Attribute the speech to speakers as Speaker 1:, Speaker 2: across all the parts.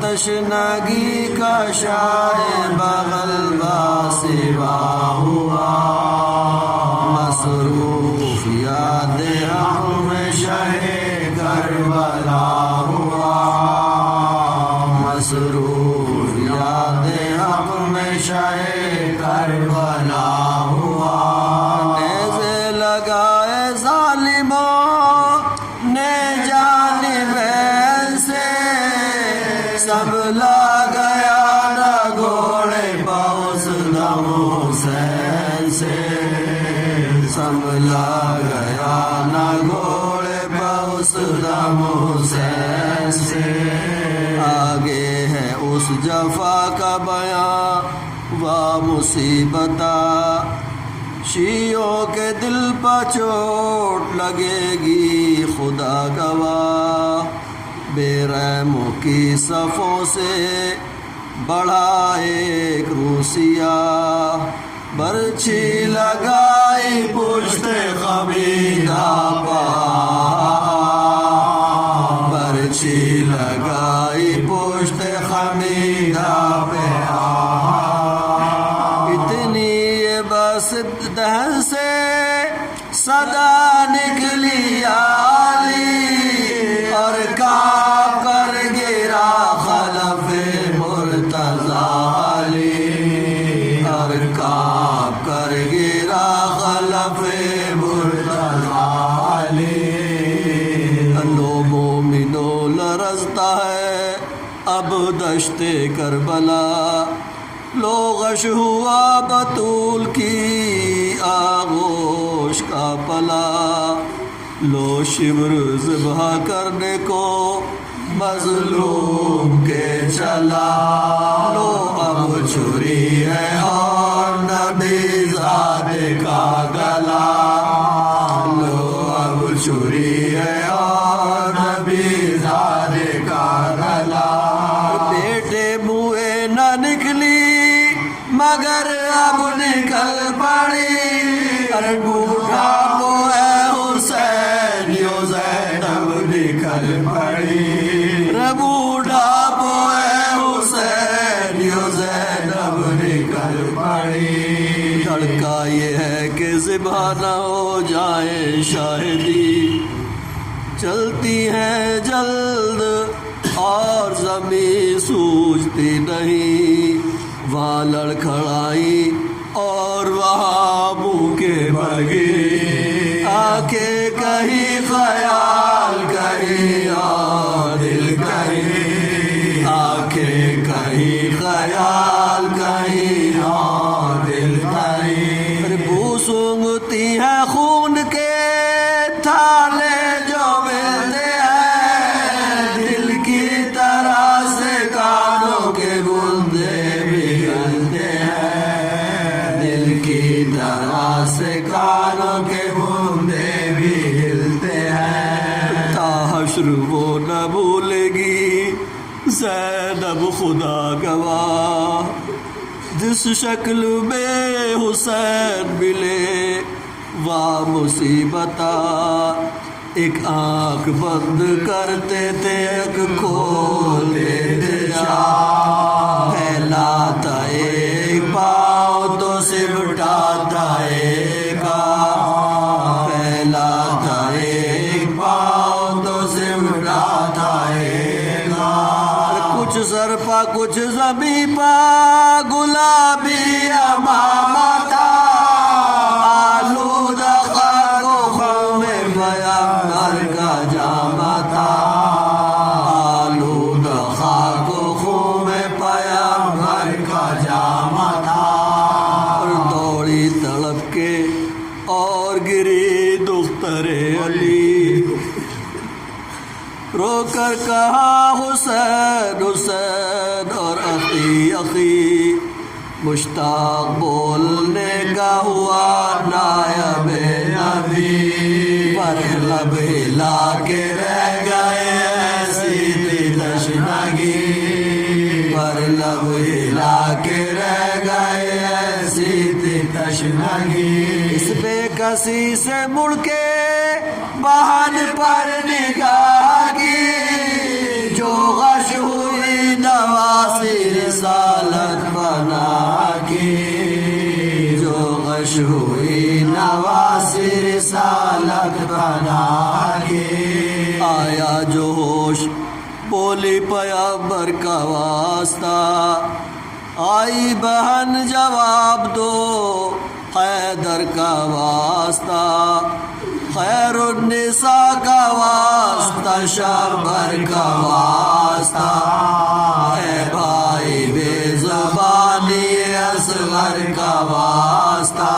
Speaker 1: تشنگی کا شائع بغل باسوا ہوا، مصروف یاد حق میں شہ کربلا ہوا، مصروف یاد حق میں شہ کربلا ہوا۔ نیزے لگائے ظالموں نے جانب سے، سنبھلا گیا نہ گھوڑے پاؤس دم حسین سے، سنبھلا گیا نہ گھوڑے پاؤس دم حسین سے۔ آگے ہے اس جفا کا بیان و مصیبتہ، شیعوں کے دل پر چوٹ لگے گی خدا گواہ، بے رحموں کی صفوں سے بڑھا ایک روسیہ، برچھی لگائی پشت خمیدہ پر، برچھی لگائی پشت خمیدہ پہ، اتنی یہ بس دہن سے صدا نکلی عالی، اور کانپ کر گرا خلف مرتضیٰ علی، اور کانپ کر گرا خلف مرتضیٰ علی۔ لو مومنو لرزتا ہے اب دشت کربلا، لو غش ہوا بطول کی آغوش کا پلا، لو شبر ذبح کرنے کو مظلوم کے چلا، لو اب چھری ہے اور نبی زادے کا گلا، لو اب چھری ہے اور نبی زادے کا گلا۔ بیٹے منہ نہ نکلی مگر اب نکل پڑی، ارے بوڑھا وہ ہے حسین یو زینب نکل پڑی، رے بوڑھا وہ ہے حسین یو زینب نکل پڑی۔ لڑکا یہ ہے کہ ذبح نہ ہو جائے شاہدی، چلتی ہے جلد اور زمین سوجتی نہیں، وہاں لڑکھڑائی اور وہاں بھوکے بگی، آنکھیں کہیں خیال کہیں اور دل کہیں، آنکھیں کہیں خیال کہیں اور دل کہیں، بو سونگتی ہے خون کے تھالے جو ملتے ہیں، دل کی طرح سے کانوں کے بندے بھی ہلتے ہیں، دل کی طرح سے کانوں کے بندے بھی ہلتے ہیں، تا حشر وہ نہ بھولے گی زینب خدا گواہ، جس شکل میں حسین ملے واہ مصیبتا، ایک آنکھ بند کرتے تھے ایک کھولتے تھے شاہ، پھیلاتا ایک پاؤں تو سمٹاتا ایک آنکھ، پھیلاتا ایک پاؤں تو سمٹاتا ایک آنکھ، کچھ سر پا کچھ زمین پا گلابی امامہ تھا، آلودہ خاک و خون میں پیغمبر کا جامہ تھا، آلودہ خاک و خون میں پیغمبر کا جامہ تھا، اور دوڑی تڑپ کے اور گری دختر علی، رو کر کہا حسین حسین اور اخی اخی، مشتاق بولنے کا ہوا نائب نبی، پر لب ہلا کے رہ گئے ایسی تھی تشنگی، پر لب ہلا کے رہ گئے ایسی تھی تشنگی، اس بے کسی سے مڑ کے بہن پر نگاہ کی، جو غش ہوئی نواسی رسالت بنا کی، جو غش ہوئی نواسی رسالت بنا کی، آیا جو ہوش بولی پیغمبر کا واسطہ، آئی بہن جواب دو حیدر کا واسطہ، خیر النساء کا واسطہ شہبر کا واسطہ، اے بھائی بے زبانی اصغر کا واسطہ،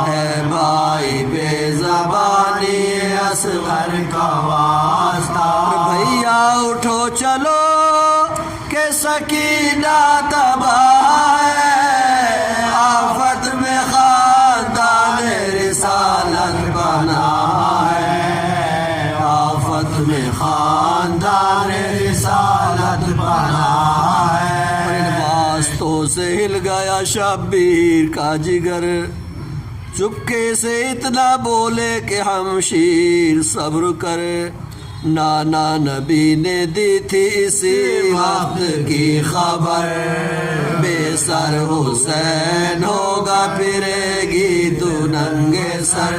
Speaker 1: اے بھائی بے زبانی اصغر کا واسطہ، بھیا اٹھو چلو کہ سکینہ تباہ ہے، آفت میں خاندان رسالت بنا ہے، آفت میں خاندان رسالت بنا ہے، ان واسطوں سے ہل گیا شبیر کا جگر، چپکے سے اتنا بولے کہ ہمشیر صبر کر، نانا نبی نے دی تھی اسی وقت کی خبر، بے سر حسین ہوگا پھرے گی تو ننگے سر،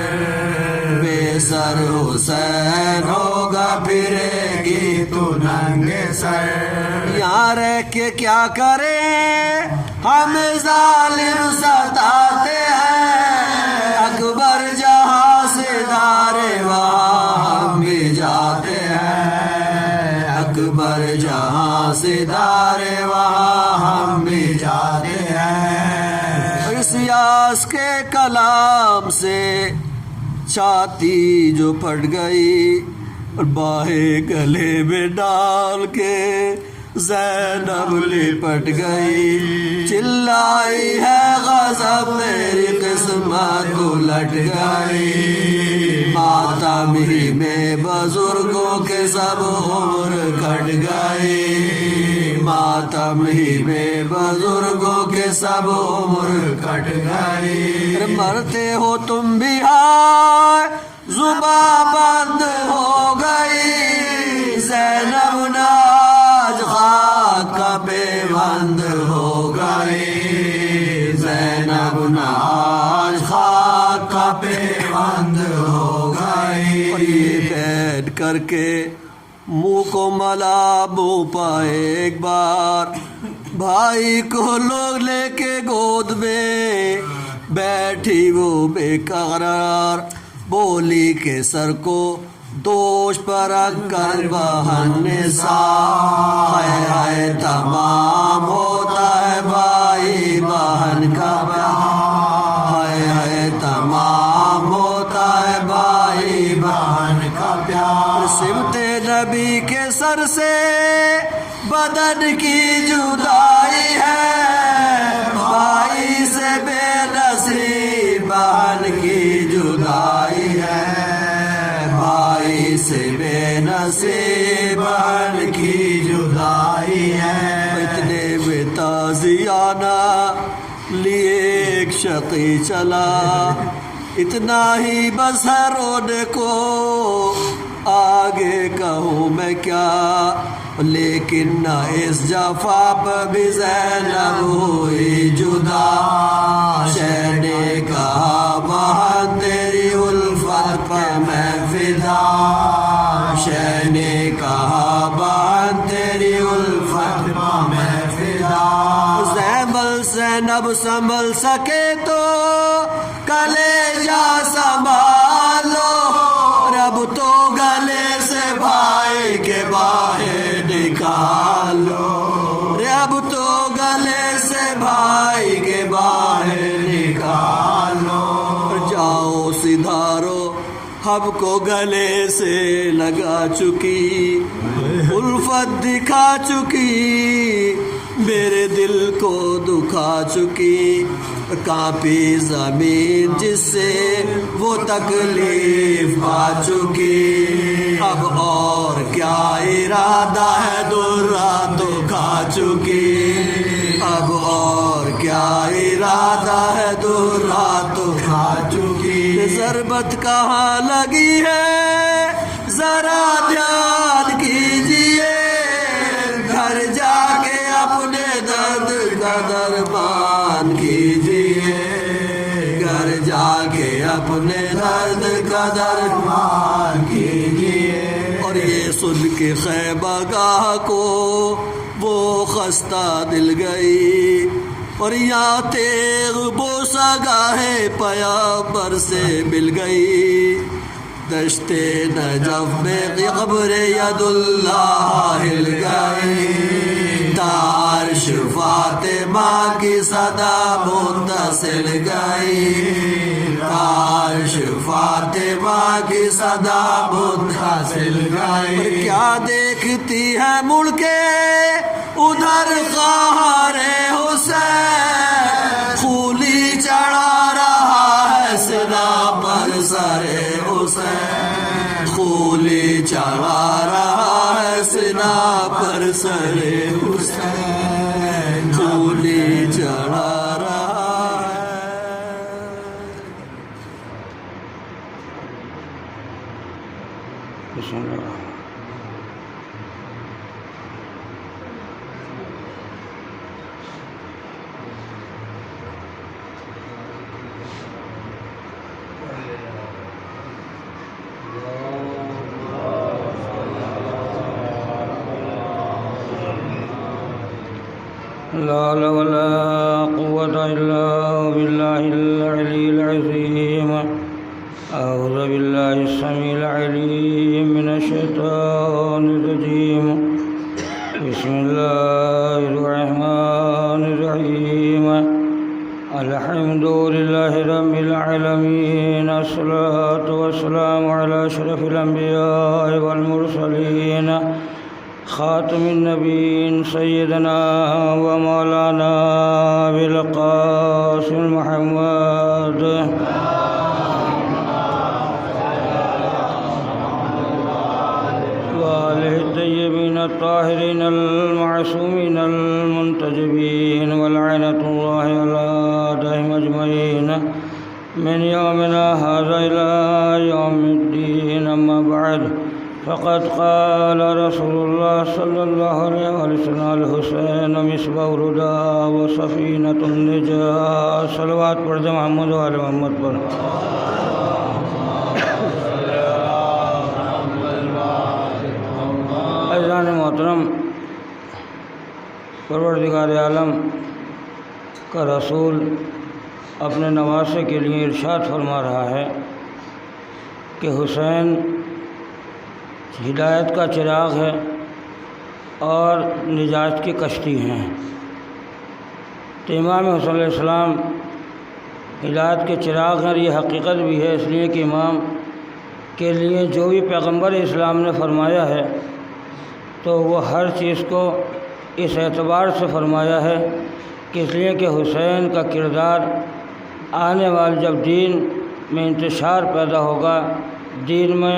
Speaker 1: بے سر حسین ہوگا پھرے گی تو ننگے سر، یہاں رہ کے کیا کریں ہم ظالم ستاتے ہیں، اکبر جہاں سے دارے وہاں ہم بھی جاتے ہیں، اکبر جہاں سے دارے وہاں ہم بھی جاتے ہیں، اس یاس کے کلام سے چھاتی جو پھٹ گئی، اور باہیں گلے میں ڈال کے زینب لپٹ گئی، چلائی ہے غضب میری قسمت الٹ گئی، ماتم ہی میں بزرگوں کے سب عمر کٹ گئی، ماتم ہی میں بزرگوں کے سب عمر کٹ گئی، مرتے ہو تم بھی ہائے زباں بند ہو گئی، زینب ناج خاک کا پیوند ہو گئی، زینب ناج خاک کا پیوند ہو گئی۔ اور یہ بیٹھ کر کے منہ کو ملا منہ پائے ایک بار، بھائی کو لوگ لے کے گود میں بیٹھی وہ بے قرار، بولی کے سر کو دوش پر رکھ کر بہن نثار، ہے تمام ہوتا ہے بھائی بہن کا پیار، ہے تمام ہوتا ہے بھائی بہن کا پیار۔ سمت نبی کے سر سے بدن کی جدائی ہے، بھائی سے بے نصیب بہن کی جدائی ہے، بھائی سے بے نصیب بہن کی جدائی ہے۔ اتنے میں تازیانہ لیے ایک شقی چلا، اتنا ہی بس ہے رونے کو، آگے کہوں میں کیا، لیکن نہ اس جفا پہ بھی زینب ہوئی جدا۔ شہ نے کہا بہن تیری الفت پہ میں فدا، شہ نے کہا بہن تیری الفت پہ میں فدا۔ زینب سنبھل سکے تو کلیجہ سنبھالو، رب تو گلے سے بھائی کے باہر نکالو، رب تو گلے سے بھائی کے باہر نکالو۔ جاؤ سدھارو ہم کو گلے سے لگا چکی، الفت دکھا چکی، میرے دل کو دکھا چکی، کانپی زمین جس سے وہ تکلیف پا چکی، اب اور کیا ارادہ ہے درہ تو کھا چکی، اب اور کیا ارادہ ہے درہ تو کھا چکی۔ ضربت کہاں لگی ہے ذرا دھیان کیجئے، گھر جا کے اپنے درد کا درمان کیجئے، گھر جا کے اپنے درد کا درمان کیجئے۔ اور یہ سن کے خیمہ گاہ کو وہ خستہ دل گئی، اور یہاں تیغ بوسہ گاہے پیغمبر سے مل گئی، دشت نجف میں قبر ید اللہ ہل گئی، عرش فاطمہ کی صدا متصل گئی، عرش فاطمہ کی صدا متصل گئی۔ کیا دیکھتی ہے مڑ کے ادھر قہر حسین، خونی چڑھا رہا ہے سنا پر سر حسین، خونی چڑھا رہا ہے سنا پر سر حسین، خونی چڑھا رہا ہے۔
Speaker 2: لا حول ولا قوة إلا بالله العلي العظيم۔ أعوذ بالله السميع العليم من الشيطان الرجيم، بسم الله الرحمن الرحيم، الحمد لله رب العالمين، الصلاة والسلام على أشرف الأنبياء والمرسلين، خاتم النبيين سيدنا ومولانا أبي القاسم محمد وآله الطيبين الطاهرين المعصومين المنتجبين، ولعنة الله على أعدائهم أجمعين من يومنا هذا إلى يوم الدين. أما بعد، فقد قال رسول الله صلى الله عليه وسلم: الحسين مصباح الهدى وسفينة النجاة. صلوات پڑھ دے محمد و آل محمد پر. پروردگار عالم کا رسول اپنے نواسے کے لیے ارشاد فرما رہا ہے کہ حسین ہدایت کا چراغ ہے اور نجات کی کشتی ہیں۔ تو امام حسین علیہ السلام ہدایت کے چراغ ہیں، اور یہ حقیقت بھی ہے، اس لیے کہ امام کے لیے جو بھی پیغمبر اسلام نے فرمایا ہے تو وہ ہر چیز کو اس اعتبار سے فرمایا ہے کہ اس لیے کہ حسین کا کردار آنے والے جب دین میں انتشار پیدا ہوگا، دین میں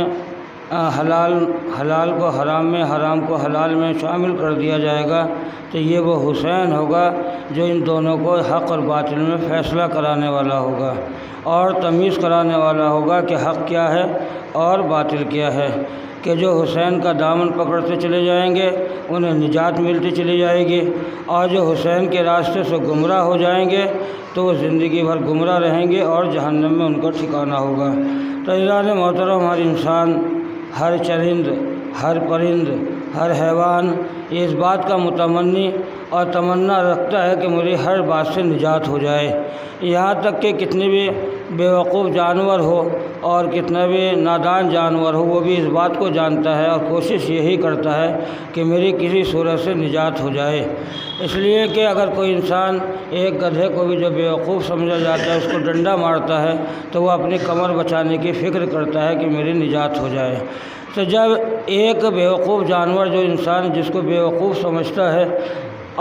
Speaker 2: حلال کو حرام میں، حرام کو حلال میں شامل کر دیا جائے گا، تو یہ وہ حسین ہوگا جو ان دونوں کو حق اور باطل میں فیصلہ کرانے والا ہوگا اور تمیز کرانے والا ہوگا کہ حق کیا ہے اور باطل کیا ہے، کہ جو حسین کا دامن پکڑتے چلے جائیں گے انہیں نجات ملتی چلی جائے گی، اور جو حسین کے راستے سے گمراہ ہو جائیں گے تو وہ زندگی بھر گمراہ رہیں گے اور جہنم میں ان کا ٹھکانہ ہوگا۔ تو عزیزان محترم، ہر انسان، ہر چرند، ہر پرند، ہر حیوان اس بات کا متمنی اور تمنا رکھتا ہے کہ میری ہر بات سے نجات ہو جائے، یہاں تک کہ کتنے بھی بیوقوف جانور ہو اور کتنا بھی نادان جانور ہو، وہ بھی اس بات کو جانتا ہے اور کوشش یہی کرتا ہے کہ میری کسی صورت سے نجات ہو جائے۔ اس لیے کہ اگر کوئی انسان ایک گدھے کو بھی جو بیوقوف سمجھا جاتا ہے اس کو ڈنڈا مارتا ہے تو وہ اپنی کمر بچانے کی فکر کرتا ہے کہ میری نجات ہو جائے۔ تو جب ایک بیوقوف جانور، جو انسان جس کو بیوقوف سمجھتا ہے،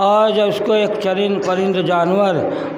Speaker 2: اور جب اس کو ایک چرند پرند جانور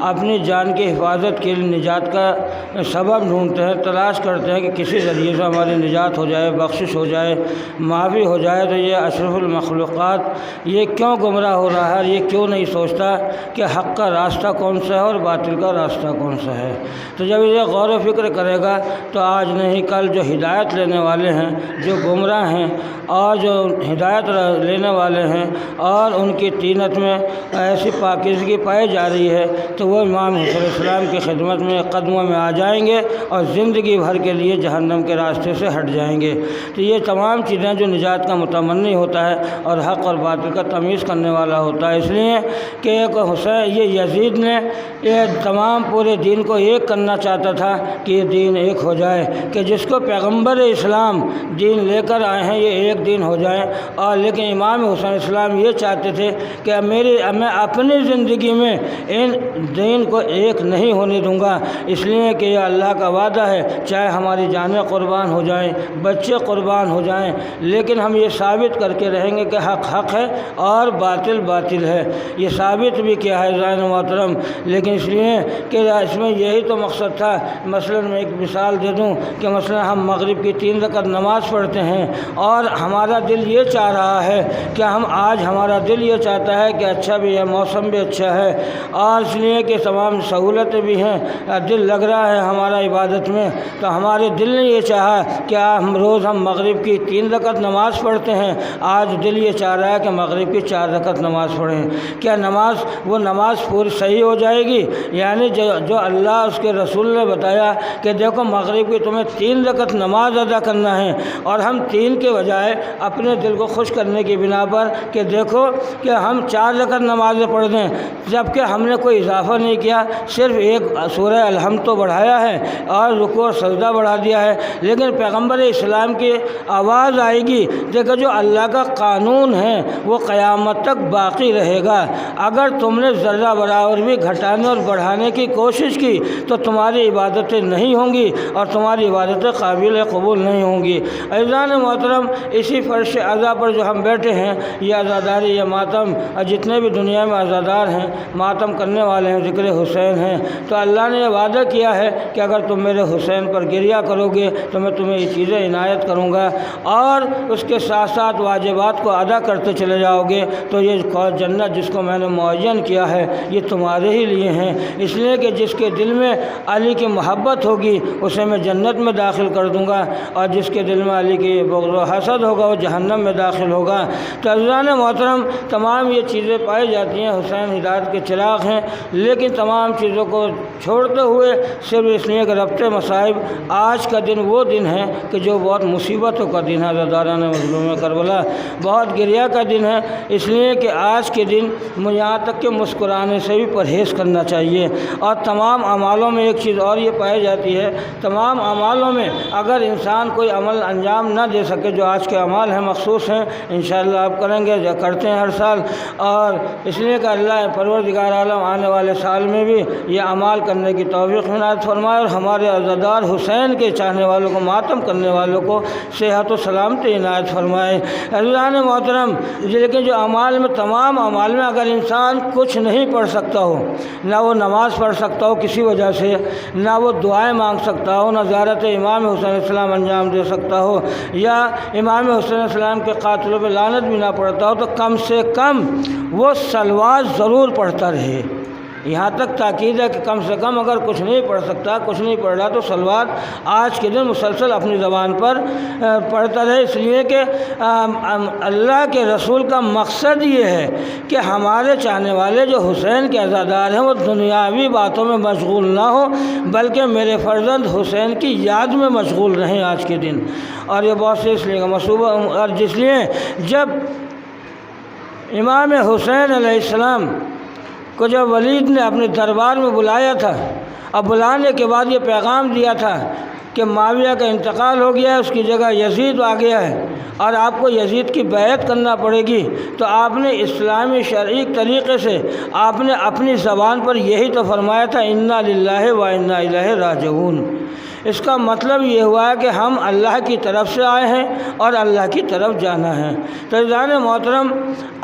Speaker 2: اپنی جان کی حفاظت کے لیے نجات کا سبب ڈھونڈتے ہیں، تلاش کرتے ہیں کہ کسی ذریعے سے ہماری نجات ہو جائے، بخشش ہو جائے، معافی ہو جائے، تو یہ اشرف المخلوقات یہ کیوں گمراہ ہو رہا ہے اور یہ کیوں نہیں سوچتا کہ حق کا راستہ کون سا ہے اور باطل کا راستہ کون سا ہے؟ تو جب یہ غور و فکر کرے گا تو آج نہیں کل جو ہدایت لینے والے ہیں، جو گمراہ ہیں اور جو ہدایت لینے والے ہیں اور ان کی طینت میں ایسی پاکیزگی پائی جا رہی ہے تو وہ امام حسین علیہ السلام کی خدمت میں قدموں میں آ جائیں گے اور زندگی بھر کے لیے جہنم کے راستے سے ہٹ جائیں گے۔ تو یہ تمام چیزیں جو نجات کا متمنی ہوتا ہے اور حق اور باطل کا تمیز کرنے والا ہوتا ہے، اس لیے کہ ایک حسین، یہ یزید نے یہ تمام پورے دین کو ایک کرنا چاہتا تھا کہ یہ دین ایک ہو جائے، کہ جس کو پیغمبر اسلام دین لے کر آئے ہیں یہ ایک دین ہو جائے، اور لیکن امام حسین اسلام یہ چاہتے تھے کہ میں اپنی زندگی میں ان دین کو ایک نہیں ہونے دوں گا، اس لیے کہ یہ اللہ کا وعدہ ہے، چاہے ہماری جانیں قربان ہو جائیں، بچے قربان ہو جائیں، لیکن ہم یہ ثابت کر کے رہیں گے کہ حق حق ہے اور باطل باطل ہے۔ یہ ثابت بھی کیا ہے عزیزان محترم، لیکن اس لیے کہ اس میں یہی تو مقصد تھا۔ مثلا میں ایک مثال دے دوں کہ مثلا ہم مغرب کی 3 رکعت نماز پڑھتے ہیں اور ہمارا دل یہ چاہ رہا ہے کہ آج ہمارا دل یہ چاہتا ہے کہ اچھا بھی ہے، موسم بھی اچھا ہے اور اس لیے کہ تمام سہولتیں بھی ہیں، دل لگ رہا ہے ہمارا عبادت میں، تو ہمارے دل نے یہ چاہا کہ ہم مغرب کی 3 رکعت نماز پڑھتے ہیں، آج دل یہ چاہ رہا ہے کہ مغرب کی 4 رکعت نماز پڑھیں۔ کیا وہ نماز پوری صحیح ہو جائے گی؟ یعنی جو اللہ اس کے رسول نے بتایا کہ دیکھو مغرب کی تمہیں 3 رکعت نماز ادا کرنا ہے، اور ہم 3 کے بجائے اپنے دل کو خوش کرنے کی بنا پر کہ دیکھو کہ ہم 4 رکعت نمازیں پڑھ دیں، جبکہ ہم نے کوئی اضافہ نہیں کیا، صرف ایک سورہ الحمد تو بڑھایا ہے اور رکوع اور سجدہ بڑھا دیا ہے، لیکن پیغمبر اسلام کی آواز آئے گی، دیکھو جو اللہ کا قانون ہے وہ قیامت تک باقی رہے گا، اگر تم نے ذرہ برابر بھی گھٹانے اور بڑھانے کی کوشش کی تو تمہاری عبادتیں نہیں ہوں گی اور تمہاری عبادتیں قابل قبول نہیں ہوں گی۔ عزیزان محترم، اسی فرش عزا پر جو ہم بیٹھے ہیں، یہ عزاداری، یہ ماتم، اور جتنے بھی دنیا میں عزادار ہیں، ماتم کرنے والے ہیں، ذکر حسین ہیں، تو اللہ نے یہ وعدہ کیا ہے کہ اگر تم میرے حسین پر گریہ کرو گے تو میں تمہیں یہ چیزیں عنایت کروں گا، اور اس کے ساتھ ساتھ واجبات کو ادا کرتے چلے جاؤ گے تو یہ جنت جس کو میں نے معین کیا ہے یہ تمہارے ہی لیے ہیں۔ اس لیے کہ جس کے دل میں علی کی محبت ہوگی اسے میں جنت میں داخل کر دوں گا، اور جس کے دل میں علی کی بغض و حسد ہوگا وہ جہنم میں داخل ہوگا۔ تو عزیزان محترم، تمام یہ چیزیں چیزیں پائی جاتی ہیں حسین ہدایت کے چراغ ہیں، لیکن تمام چیزوں کو چھوڑتے ہوئے صرف اس لیے کہ ربط مصائب آج کا دن وہ دن ہے کہ جو بہت مصیبتوں کا دن ہے، عزاداران مظلوم کربلا بہت گریہ کا دن ہے، اس لیے کہ آج کے دن یہاں تک کہ مسکرانے سے بھی پرہیز کرنا چاہیے۔ اور تمام اعمالوں میں ایک چیز اور یہ پائی جاتی ہے، تمام اعمالوں میں اگر انسان کوئی عمل انجام نہ دے سکے، جو آج کے اعمال ہیں مخصوص ہیں انشاءاللہ آپ کریں گے، جو کرتے ہیں ہر سال، اور اس لیے کہ اللہ پروردگار عالم آنے والے سال میں بھی یہ اعمال کرنے کی توفیق عنایت فرمائے، اور ہمارے عزادار حسین کے چاہنے والوں کو، ماتم کرنے والوں کو صحت و سلامتی عنایت فرمائے۔ عزیزان محترم، لیکن جو اعمال میں، تمام اعمال میں اگر انسان کچھ نہیں پڑھ سکتا ہو، نہ وہ نماز پڑھ سکتا ہو کسی وجہ سے، نہ وہ دعائیں مانگ سکتا ہو، نہ زیارت امام حسین علیہ السلام انجام دے سکتا ہو، یا امام حسین علیہ السلام کے قاتلوں پہ لعنت بھی نہ پڑھتا ہو، تو کم سے کم وہ صلوات ضرور پڑھتا رہے۔ یہاں تک تاکید ہے کہ کم سے کم اگر کچھ نہیں پڑھ سکتا، کچھ نہیں پڑھ رہا، تو صلوات آج کے دن مسلسل اپنی زبان پر پڑھتا رہے، اس لیے کہ اللہ کے رسول کا مقصد یہ ہے کہ ہمارے چاہنے والے جو حسین کے عزادار ہیں وہ دنیاوی باتوں میں مشغول نہ ہوں، بلکہ میرے فرزند حسین کی یاد میں مشغول رہیں آج کے دن۔ اور یہ بہت سے اس لیے مصوبہ، اور جس لیے جب امام حسین علیہ السلام کو جب ولید نے اپنے دربار میں بلایا تھا، اب بلانے کے بعد یہ پیغام دیا تھا کہ معاویہ کا انتقال ہو گیا ہے، اس کی جگہ یزید آ گیا ہے اور آپ کو یزید کی بیعت کرنا پڑے گی، تو آپ نے اسلامی شرعی طریقے سے آپ نے اپنی زبان پر یہی تو فرمایا تھا، انا للہ و انا الیہ راجعون۔ اس کا مطلب یہ ہوا ہے کہ ہم اللہ کی طرف سے آئے ہیں اور اللہ کی طرف جانا ہے۔ تو عزیزان محترم،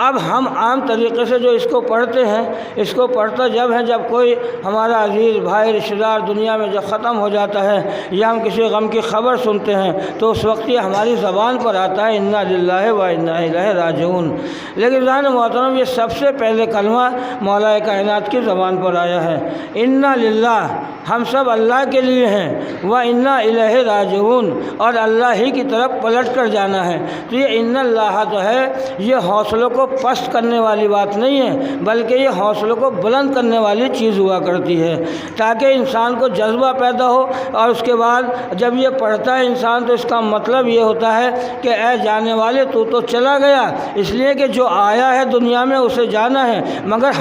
Speaker 2: اب ہم عام طریقے سے جو اس کو پڑھتے ہیں، اس کو پڑھتا جب ہے جب کوئی ہمارا عزیز بھائی رشتہ دار دنیا میں جب ختم ہو جاتا ہے، یا ہم کسی غم کی خبر سنتے ہیں، تو اس وقت یہ ہماری زبان پر آتا ہے، انا للہ و انا الیہ راجعون۔ لیکن عزیزان محترم، یہ سب سے پہلے کلمہ مولا کائنات کی زبان پر آیا ہے، انا للہ، ہم سب اللہ کے لیے ہیں، و انا الیہ راجعون، اور اللہ ہی کی طرف پلٹ کر جانا ہے۔ تو یہ ان اللہ جو ہے، یہ حوصلوں کو پست کرنے والی بات نہیں ہے، بلکہ یہ حوصلوں کو بلند کرنے والی چیز ہوا کرتی ہے، تاکہ انسان کو جذبہ پیدا ہو، اور اس کے بعد جب یہ پڑھتا ہے انسان تو اس کا مطلب یہ ہوتا ہے کہ اے جانے والے تو چلا گیا، اس لیے کہ جو آیا ہے دنیا میں اسے جانا ہے، مگر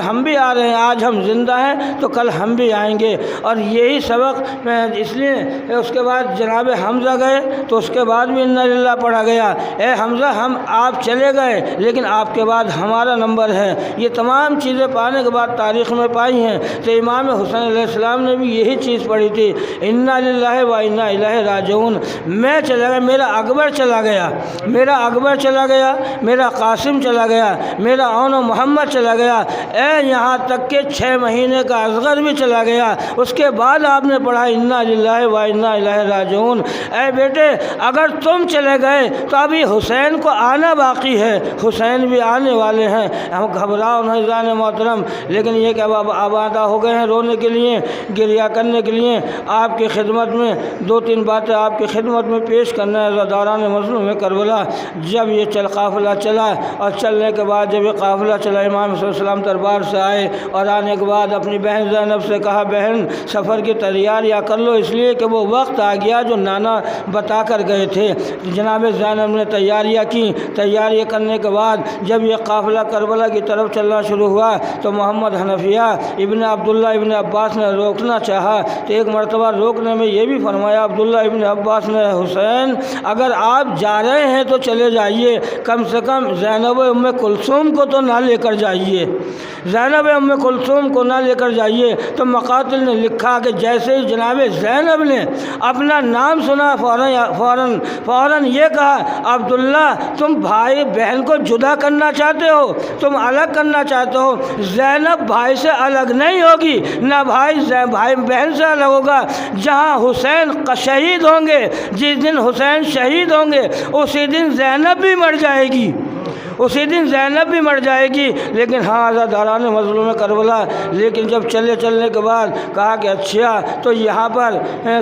Speaker 2: ہم بھی آ رہے ہیں، آج ہم زندہ ہیں تو کل ہم بھی آئیں گے۔ اور یہی سبق اس لیے اس کے بعد جناب حمزہ گئے تو اس کے بعد بھی انا للہ پڑھا گیا، اے حمزہ آپ چلے گئے لیکن آپ کے بعد ہمارا نمبر ہے۔ یہ تمام چیزیں پانے کے بعد تاریخ میں پائی ہیں، تو امام حسین علیہ السلام نے بھی یہی چیز پڑھی تھی، انا للہ و انا الیہ راجعون۔ میں چلا گیا، میرا اکبر چلا گیا، میرا اکبر چلا گیا، میرا قاسم چلا گیا، میرا اون و محمد چلا گیا، اے یہاں تک کہ 6 مہینے کا اصغر بھی چلا گیا۔ اس کے بعد آپ نے پڑھا انا للہ و انا الیہ راجعون۔ اے بیٹے، اگر تم چلے گئے تو ابھی حسین کو آنا باقی ہے، حسین بھی آنے والے ہیں، ہم گھبراؤ نہیں عزیزان محترم۔ لیکن یہ کہ اب آبادہ ہو گئے ہیں رونے کے لیے، گریہ کرنے کے لیے، آپ کی خدمت میں 2-3 باتیں آپ کی خدمت میں پیش کرنا ہے۔ عزاداران مظلوم کربلا، جب یہ قافلہ چلا، اور چلنے کے بعد جب یہ قافلہ چلا، امام صلی اللہ علیہ وسلم دربار سے آئے، اور آنے کے بعد اپنی بہن زینب سے کہا، بہن سفر کی تیاریاں کر لو، اس لیے کہ وہ وقت آ گیا جو نانا بتا کر گئے تھے۔ جناب زینب نے تیاریاں کی، تیاریاں کرنے کے بعد جب یہ قافلہ کربلا کی طرف چلنا شروع ہوا تو محمد حنفیہ ابن عبداللہ ابن عباس نے روکنا چاہا، تو ایک مرتبہ روکنے میں یہ بھی فرمایا عبداللہ ابن عباس نے، حسین اگر آپ جا رہے ہیں تو چلے جائیے، کم سے کم زینب ام کلثوم کو تو نہ لے کر جائیے، زینب ام کلثوم کو نہ لے کر جائیے۔ تو مقاتل نے لکھا کہ جیسے ہی جناب زینب نے اپنا نام سنا، فوراً یہ کہا، عبداللہ تم بھائی بہن کو جدا کرنا چاہتے ہو، تم الگ کرنا چاہتے ہو، زینب بھائی سے الگ نہیں ہوگی، نہ بھائی بہن سے الگ ہوگا۔ جہاں حسین شہید ہوں گے، جس دن حسین شہید ہوں گے اسی دن زینب بھی مر جائے گی، اسی دن زینب بھی مر جائے گی، لیکن ہاں عزاداران مظلوم کربلا، لیکن جب چلنے کے بعد کہا کہ اچھا تو یہاں پر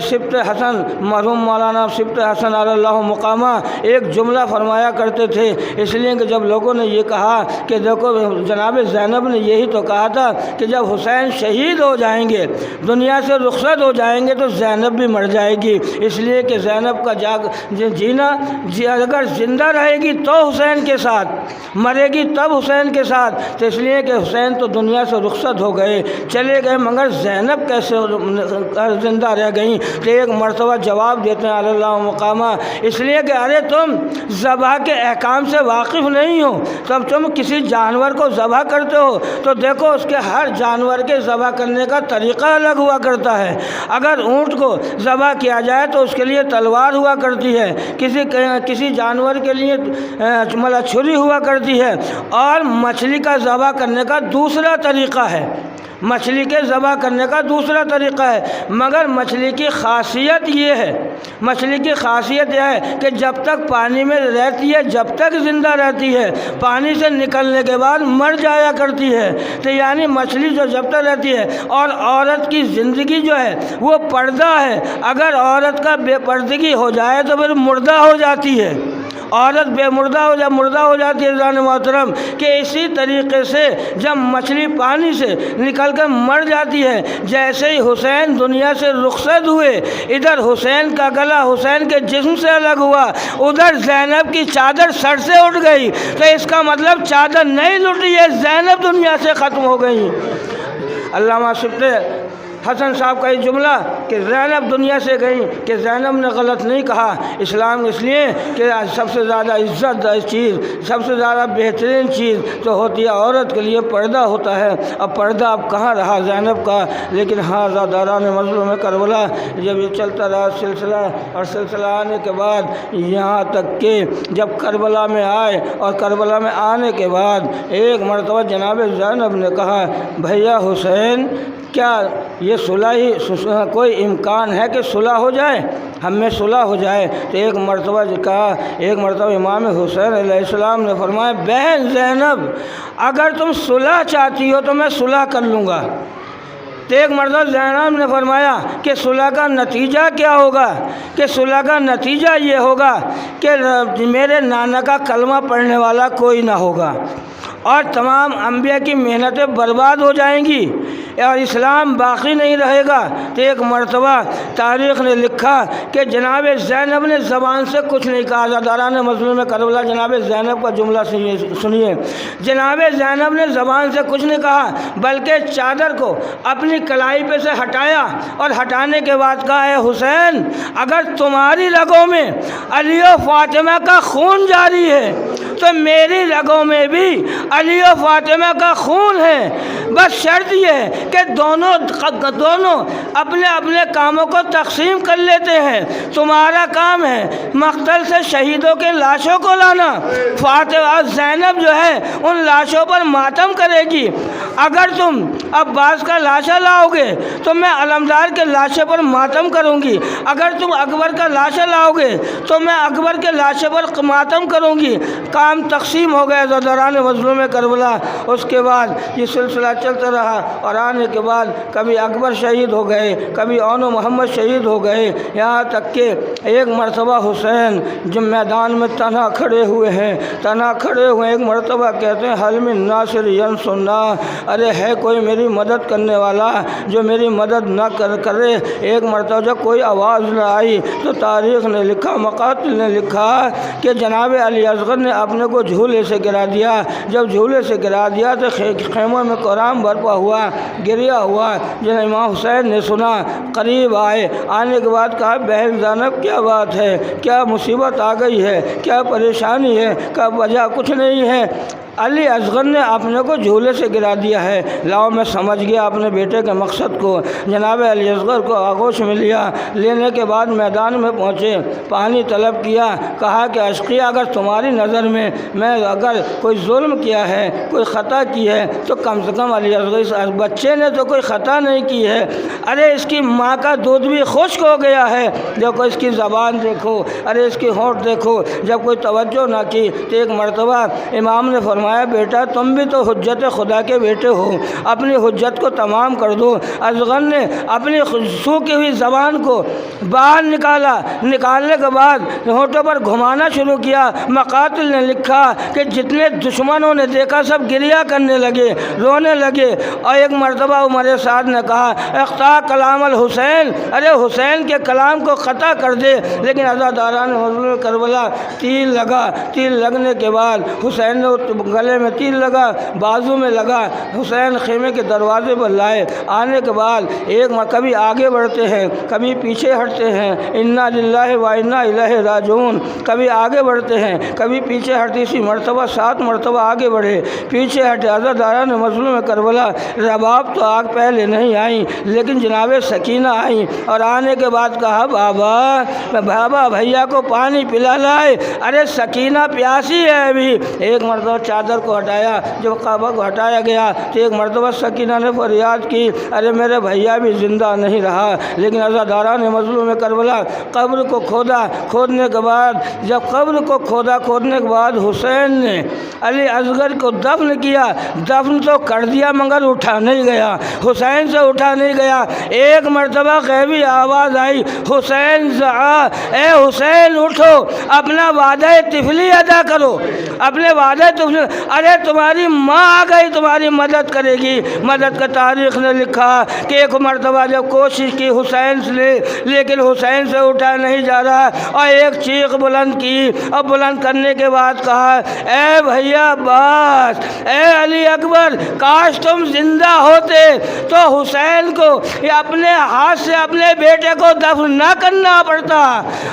Speaker 2: سبط حسن مرحوم مولانا سبط حسن علی اللہ مقامہ ایک جملہ فرمایا کرتے تھے، اس لیے کہ جب لوگوں نے یہ کہا کہ دیکھو جناب زینب نے یہی تو کہا تھا کہ جب حسین شہید ہو جائیں گے، دنیا سے رخصت ہو جائیں گے تو زینب بھی مر جائے گی، اس لیے کہ زینب کا جینا اگر زندہ رہے گی تو حسین کے ساتھ، مرے گی تب حسین کے ساتھ، تو اس لیے کہ حسین تو دنیا سے رخصت ہو گئے چلے گئے، مگر زینب کیسے زندہ رہ گئیں؟ تو ایک مرتبہ جواب دیتے ہیں علی اللہ مقامہ، اس لیے کہ ارے تم ذبح کے احکام سے واقف نہیں ہو، تب تم کسی جانور کو ذبح کرتے ہو تو دیکھو اس کے ہر جانور کے ذبح کرنے کا طریقہ الگ ہوا کرتا ہے، اگر اونٹ کو ذبح کیا جائے تو اس کے لیے تلوار ہوا کرتی ہے، کسی جانور کے لیے چھری ہوا کرتی ہے، اور مچھلی کا ذبح کرنے کا دوسرا طریقہ ہے، مچھلی کے ذبح کرنے کا دوسرا طریقہ ہے، مگر مچھلی کی خاصیت یہ ہے، مچھلی کی خاصیت یہ ہے کہ جب تک پانی میں رہتی ہے، جب تک زندہ رہتی ہے، پانی سے نکلنے کے بعد مر جایا کرتی ہے، تو یعنی مچھلی جو جب تک رہتی ہے، اور عورت کی زندگی جو ہے وہ پردہ ہے، اگر عورت کا بے پردگی ہو جائے تو پھر مردہ ہو جاتی ہے، عورت مردہ ہو جاتی ہے عزیزان محترم، کہ اسی طریقے سے جب مچھلی پانی سے نکل کر مر جاتی ہے، جیسے ہی حسین دنیا سے رخصت ہوئے، ادھر حسین کا گلا حسین کے جسم سے الگ ہوا، ادھر زینب کی چادر سر سے اٹھ گئی، تو اس کا مطلب چادر نہیں لٹی ہے، زینب دنیا سے ختم ہو گئی۔ علامہ سبط حسن صاحب کا یہ جملہ کہ زینب دنیا سے گئی، کہ زینب نے غلط نہیں کہا، اسلام اس لیے کہ سب سے زیادہ عزت چیز، سب سے زیادہ بہترین چیز تو ہوتی ہے عورت کے لیے پردہ ہوتا ہے، اب پردہ اب کہاں رہا زینب کا، لیکن ہاں عزاداران مظلوم کربلا جب یہ چلتا رہا سلسلہ آنے کے بعد یہاں تک کہ جب کربلا میں آئے، اور کربلا میں آنے کے بعد ایک مرتبہ جناب زینب نے کہا بھیا حسین کیا یہ صلح کوئی امکان ہے کہ صلح ہو جائے، ہم میں صلح ہو جائے؟ تو ایک مرتبہ امام حسین علیہ السلام نے فرمایا بہن زینب اگر تم صلح چاہتی ہو تو میں صلح کر لوں گا۔ تو ایک مرتبہ زینب نے فرمایا کہ صلح کا نتیجہ کیا ہوگا؟ کہ صلح کا نتیجہ یہ ہوگا کہ میرے نانا کا کلمہ پڑھنے والا کوئی نہ ہوگا، اور تمام انبیاء کی محنتیں برباد ہو جائیں گی، اور اسلام باقی نہیں رہے گا۔ تو ایک مرتبہ تاریخ نے لکھا کہ جناب زینب نے زبان سے کچھ نہیں کہا، عزاداران مظلوم کربلا جناب زینب کا جملہ سنیے، جناب زینب نے زبان سے کچھ نہیں کہا، بلکہ چادر کو اپنی کلائی پہ سے ہٹایا، اور ہٹانے کے بعد کہا اے حسین اگر تمہاری رگوں میں علی و فاطمہ کا خون جاری ہے تو میری رگوں میں بھی علی و فاطمہ کا خون ہے، بس شرط یہ ہے کہ دونوں اپنے اپنے کاموں کو تقسیم کر لیتے ہیں، تمہارا کام ہے مقتل سے شہیدوں کے لاشوں کو لانا، فاطمہ زینب جو ہے ان لاشوں پر ماتم کرے گی، اگر تم عباس کا لاشا لاؤ گے تو میں علمدار کے لاشے پر ماتم کروں گی، اگر تم اکبر کا لاشا لاؤ گے تو میں اکبر کے لاشے پر ماتم کروں گی۔ کام تقسیم ہو گیا عزاداران مظلوم کربلا۔ اس کے بعد یہ سلسلہ چلتا رہا، اور آنے کے بعد کبھی اکبر شہید ہو گئے، کبھی اون و محمد شہید ہو گئے، یہاں تک کہ ایک مرتبہ حسین جب میدان میں تنہا کھڑے ہوئے ایک مرتبہ کہتے ہیں حل من ناصر ینصرنا، ارے ہے کوئی میری مدد کرنے والا جو میری مدد نہ کرے؟ ایک مرتبہ جب کوئی آواز نہ آئی تو تاریخ نے لکھا، مقاتل نے لکھا کہ جناب علی اصغر نے اپنے کو جھولے سے گرا دیا، جب جھولے سے گرا دیا تو خیموں میں قرآن برپا ہوا، گریا ہوا، جن امام حسین نے سنا، قریب آنے کے بعد کہا بہن زینب کیا بات ہے، کیا مصیبت آ گئی ہے، کیا پریشانی ہے؟ کیا وجہ؟ کچھ نہیں ہے، علی اصغر نے اپنے کو جھولے سے گرا دیا ہے۔ لاؤ میں سمجھ گیا اپنے بیٹے کے مقصد کو۔ جناب علی اصغر کو آغوش میں لیا، لینے کے بعد میدان میں پہنچے، پانی طلب کیا، کہا کہ اشقیا اگر تمہاری نظر میں اگر کوئی ظلم کیا ہے، کوئی خطا کی ہے تو کم سے کم علی اصغر اس بچے نے تو کوئی خطا نہیں کی ہے، ارے اس کی ماں کا دودھ بھی خشک ہو گیا ہے، دیکھو اس کی زبان دیکھو، ارے اس کی ہونٹ دیکھو۔ جب کوئی توجہ نہ کی تو ایک مرتبہ امام نے فرمایا بیٹا تم بھی تو حجت خدا کے بیٹے ہو، اپنی حجت کو تمام کر دو۔ اصغر نے اپنی سوکھی ہوئی زبان کو باہر نکالا، نکالنے کے بعد ہونٹوں پر گھمانا شروع کیا۔ مقاتل نے لکھا کہ جتنے دشمنوں نے دیکھا سب گریہ کرنے لگے، رونے لگے، اور ایک مرتبہ عمر سعد نے کہا اقطع کلام الحسین، ارے حسین کے کلام کو قطع کر دے، لیکن عزاداران مظلوم کربلا تیر لگا، تیر لگنے کے بعد حسین نے گلے میں تیر لگا، بازو میں لگا، حسین خیمے کے دروازے پر لائے، آنے کے بعد کبھی آگے بڑھتے ہیں کبھی پیچھے ہٹتے ہیں، انا للہ و انا الیہ راجعون، کبھی آگے بڑھتے ہیں کبھی پیچھے ہٹتے، اسی مرتبہ 7 مرتبہ آگے بڑھے، پیچھے ہٹے۔ عزاداران مظلوم کربلا رباب تو آگ پہلے نہیں آئیں، لیکن جناب سکینہ آئیں، اور آنے کے بعد کہا بابا بھیا کو پانی پلا لائے، ارے سکینہ پیاسی ہے ابھی۔ ایک مرتبہ چادر کو ہٹایا، جب کعبہ کو ہٹایا گیا تو ایک مرتبہ سکینہ نے فریاد کی ارے میرے بھیا بھی زندہ نہیں رہا، لیکن عزاداران مظلوم کربلا قبر کو کھودا، کھودنے کے بعد جب قبر کو کھودنے کے بعد حسین نے علی اصغر کو دفن کیا، دفن تو کر دیا مگر اٹھا نہیں گیا، حسین سے اٹھا نہیں گیا۔ ایک مرتبہ غیبی آواز آئی حسین زعا، اے حسین اٹھو، اپنا وعدہ طفلی ادا کرو، اپنے وعدہ طفلی، ارے تمہاری ماں آ گئی تمہاری مدد کرے گی۔ مدد کا تاریخ نے لکھا کہ ایک مرتبہ جب کوشش کی حسین سے، لیکن حسین سے اٹھا نہیں جا رہا، اور ایک چیخ بلند کی، اور بلند کرنے کے بعد کہا اے بھیا عباس، اے علی اکبر، کاش تم زندہ ہوتے تو حسین کو اپنے ہاتھ سے اپنے بیٹے کو دفن نہ کرنا پڑتا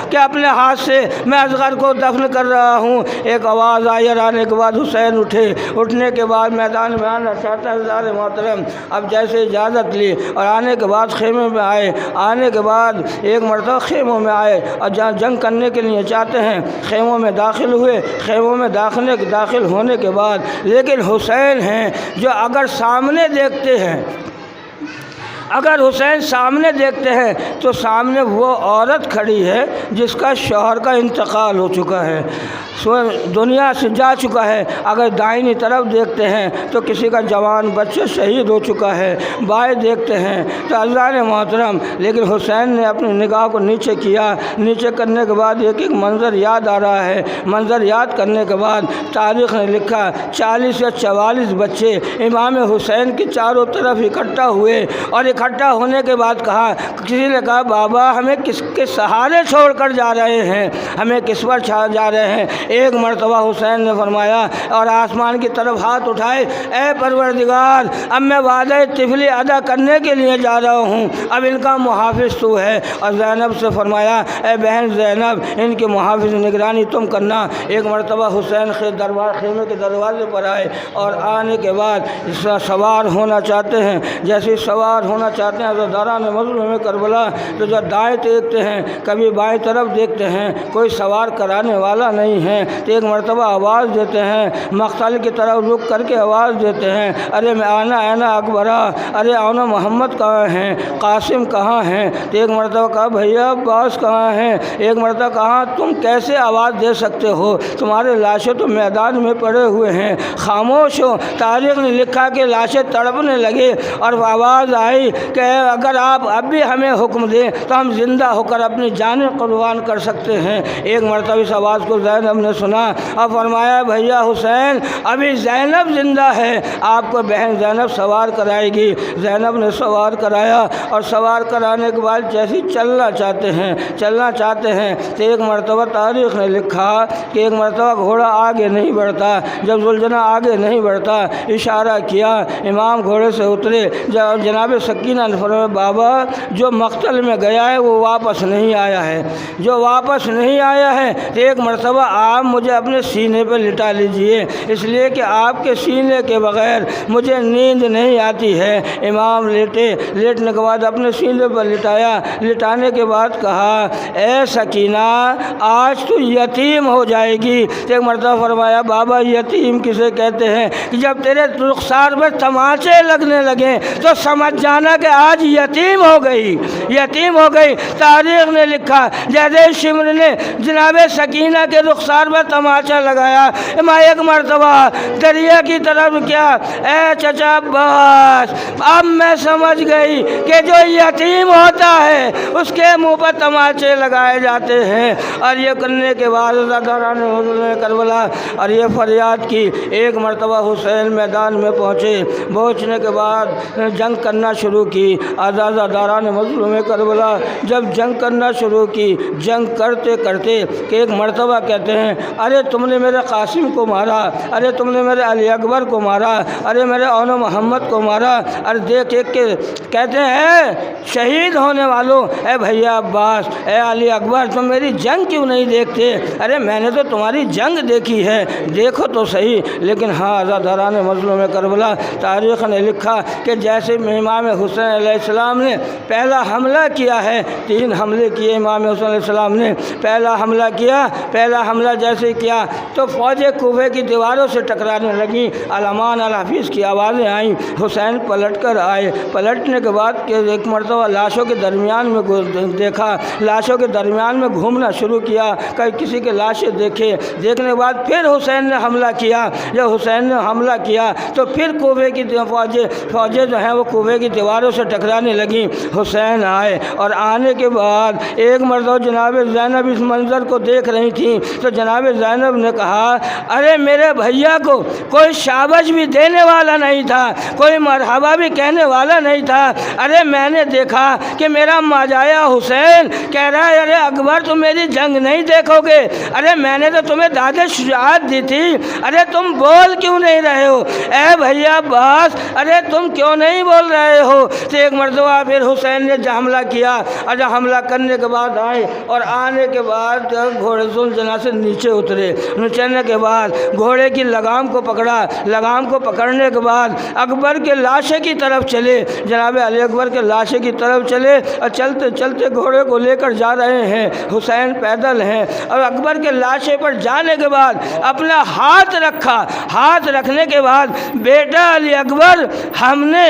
Speaker 2: کہ اپنے ہاتھ سے میں اصغر کو دفن کر رہا ہوں۔ ایک آواز آئی، اور آنے کے بعد حسین اٹھے، اٹھنے کے بعد میدان میں آنا چاہتا ہے حضرات محترم، اب جیسے اجازت لی اور آنے کے بعد خیمے میں آئے، آنے کے بعد ایک مرتبہ خیموں میں آئے، اور جہاں جنگ کرنے کے لیے چاہتے ہیں خیموں میں داخل ہوئے، خیموں میں داخل ہونے کے بعد لیکن حسین ہیں جو اگر سامنے دیکھتے ہیں، اگر حسین سامنے دیکھتے ہیں تو سامنے وہ عورت کھڑی ہے جس کا شوہر کا انتقال ہو چکا ہے، دنیا سے جا چکا ہے۔ اگر دائنی طرف دیکھتے ہیں تو کسی کا جوان بچہ شہید ہو چکا ہے، بائیں دیکھتے ہیں تو اللہ محترم، لیکن حسین نے اپنی نگاہ کو نیچے کیا، نیچے کرنے کے بعد ایک منظر یاد آ رہا ہے۔ منظر یاد کرنے کے بعد تاریخ نے لکھا 40 یا 44 بچے امام حسین کے چاروں طرف اکٹھا ہوئے، اور اکٹھا ہونے کے بعد کسی نے کہا بابا ہمیں کس کے سہارے چھوڑ کر جا رہے ہیں، ہمیں کس پر جا رہے ہیں۔ ایک مرتبہ حسین نے فرمایا اور آسمان کی طرف ہاتھ اٹھائے، اے پروردگار اب میں وعدہ طفلی ادا کرنے کے لیے جا رہا ہوں، اب ان کا محافظ تو ہے۔ اور زینب سے فرمایا اے بہن زینب ان کی محافظ نگرانی تم کرنا۔ ایک مرتبہ حسین خیمے کے دروازے پر آئے، اور آنے کے بعد سوار ہونا چاہتے ہیں، جیسے سوار ہونا چاہتے ہیں عزاداران مظلوم کربلا تو جو دائیں دیکھتے ہیں کبھی بائیں طرف دیکھتے ہیں، کوئی سوار کرانے والا نہیں ہے، تو ایک مرتبہ آواز دیتے ہیں، مقتل کی طرف رک کر کے آواز دیتے ہیں ارے میں آنا اکبرا، ارے آنا محمد کہاں ہیں، قاسم کہاں ہیں؟ تو ایک مرتبہ کہا بھیا عباس کہاں ہیں؟ ایک مرتبہ کہا تم کیسے آواز دے سکتے ہو، تمہارے لاشیں تو میدان میں پڑے ہوئے ہیں، خاموش ہو۔ تاریخ نے لکھا کہ لاشیں تڑپنے لگے، اور آواز آئی کہ اگر آپ اب بھی ہمیں حکم دیں تو ہم زندہ ہو کر اپنی جانیں قربان کر سکتے ہیں۔ ایک مرتبہ اس آواز کو زینب نے سنا اور فرمایا بھیا حسین ابھی زینب زندہ ہے، آپ کو بہن زینب سوار کرائے گی۔ زینب نے سوار کرایا، اور سوار کرانے کے بعد جیسے چلنا چاہتے ہیں تو ایک مرتبہ تاریخ نے لکھا کہ ایک مرتبہ گھوڑا آگے نہیں بڑھتا، جب ذوالجناح آگے نہیں بڑھتا اشارہ کیا، امام گھوڑے سے اترے، جناب سکینہ نے فرمایا بابا جو مقتل میں گیا ہے وہ واپس نہیں آیا ہے، جو واپس نہیں آیا ہے تو ایک مرتبہ آپ مجھے اپنے سینے پہ لٹا لیجئے، اس لیے کہ آپ کے سینے کے بغیر مجھے نیند نہیں آتی ہے۔ امام لیٹے، لیٹنے کے بعد اپنے سینے پر لٹایا، لٹانے کے بعد کہا اے سکینہ آج تو یتیم ہو جائے گی۔ تو ایک مرتبہ فرمایا بابا یتیم کسے کہتے ہیں کہ جب تیرے رخسار پر تماچے لگنے لگے تو سمجھ جانا کہ آج یتیم ہو گئی، یتیم ہو گئی۔ تاریخ نے لکھا جیسے شمر نے جناب سکینہ کے رخسار پر تماچا لگایا، ماں ایک مرتبہ دریا کی طرف کیا اے چچا عباس اب میں سمجھ گئی کہ جو یتیم ہوتا ہے اس کے منہ پر تماچے لگائے جاتے ہیں۔ اور یہ کرنے کے بعد دوران کربلا اور یہ فریاد کی۔ ایک مرتبہ حسین میدان میں پہنچنے کے بعد جنگ کرنا شروع کی۔ آزادہ داران مظلوم کربلا جب جنگ کرنا شروع کی، جنگ کرتے کرتے کہ ایک مرتبہ کہتے ہیں ارے تم نے میرے قاسم کو مارا، ارے تم نے میرے علی اکبر کو مارا، ارے میرے اون محمد کو مارا، اور دیکھ ایک کے کہتے ہیں شہید ہونے والوں اے بھیا عباس اے علی اکبر تم میری جنگ کیوں نہیں دیکھتے؟ ارے میں نے تو تمہاری جنگ دیکھی ہے، دیکھو تو صحیح۔ لیکن ہاں آزاداران مظلوم کربلا تاریخ نے لکھا کہ جیسے امام حسین علیہ السلام نے پہلا حملہ کیا ہے، 3 حملے کیے امام حسین علیہ السلام نے۔ پہلا حملہ کیا، پہلا حملہ جیسے کیا تو فوجیں کوفے کی دیواروں سے ٹکرانے لگیں، الامان الحفیظ کی آوازیں آئیں، حسین پلٹ کر آئے۔ پلٹنے کے بعد کہ ایک مرتبہ لاشوں کے درمیان میں دیکھا، لاشوں کے درمیان میں گھومنا شروع کیا، کسی کے لاشیں دیکھنے کے بعد پھر حسین نے حملہ کیا۔ جب حسین نے حملہ کیا تو پھر کوفے کی فوجیں جو ہیں وہ کوفے کی دیواروں سے ٹکرانے لگیں۔ حسین آئے اور آنے کے بعد ایک مرتبہ جناب زینب اس منظر کو دیکھ رہی تھیں تو جناب زینب نے کہا ارے میرے بھیا کو کوئی شابش بھی دینے والا نہیں تھا، کوئی مرحبا بھی کہنے والا نہیں تھا۔ ارے میں نے دیکھا کہ میرا ماجایا حسین کہہ رہا ہے ارے اکبر تم میری جنگ نہیں دیکھو گے، ارے میں نے تو تمہیں داد شجاعت دی تھی، ارے تم بول کیوں نہیں رہے ہو؟ اے بھیا عباس ارے تم کیوں نہیں بول رہے ہو؟ تو ایک مرتبہ پھر حسین نے حملہ کیا، اور جب حملہ کرنے کے بعد آئے اور آنے کے بعد گھوڑے ذوالجناح سے نیچے اترے، چلنے کے بعد گھوڑے کی لگام کو پکڑا، لگام کو پکڑنے کے بعد اکبر کے لاشے کی طرف چلے، جناب علی اکبر کے لاشے کی طرف چلے اور چلتے چلتے گھوڑے کو لے کر جا رہے ہیں، حسین پیدل ہیں، اور اکبر کے لاشے پر جانے کے بعد اپنا ہاتھ رکھا، ہاتھ رکھنے کے بعد بیٹا علی اکبر ہم نے